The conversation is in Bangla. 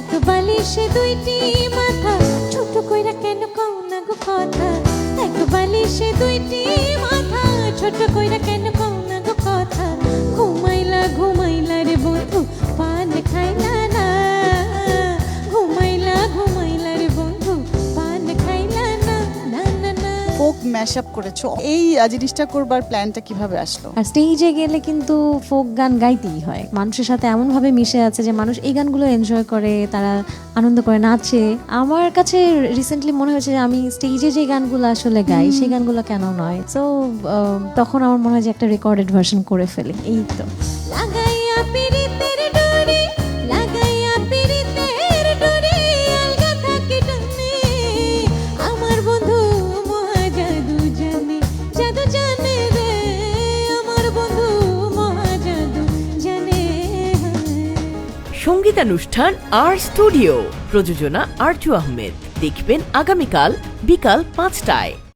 এক বালিশে দুইটি মাথা, ছোট কইরা কেন কও না গো কথা। এক বালিশে দুইটি মাথা, ছোট কইরা কেন কও না গো কথা। ঘুমাইলা ঘুমাইলা রে বন্ধু পান খাইলা না, ঘুমাইলা ঘুমাইলা রে বন্ধু পান খাইলা না। না না না। ফোক ম্যাশআপ করেছো, এই জিনিসটা করবার প্ল্যানটা কিভাবে আসলো? আর স্টেজে গেলে কিন্তু ফোক গান গাইতেই হয়। মানুষের সাথে এমন ভাবে মিশে আছে যে মানুষ এই গানগুলো এনজয় করে, তারা আনন্দ করে, নাচে। আমার কাছে রিসেন্টলি মনে হয়েছে যে আমি স্টেজে যে গানগুলো আসলে গাই সেই গানগুলো কেন নয়। সো তখন আমার মনে হয় যে একটা রেকর্ডেড ভার্সন করে ফেলি। এই তো লাগাইয়া পিরিতের ডোরি, লাগাইয়া পিরিতের ডোরি, আলগা থাকি টানে। আমার বন্ধু মহা জাদু জানে, জাদু জানে রে। আমার বন্ধু মহা জাদু জানে। সঙ্গীতানুষ্ঠান আর স্টুডিও, প্রযোজনা আরজু আহমেদ। দেখবেন আগামীকাল বিকাল 5টায়।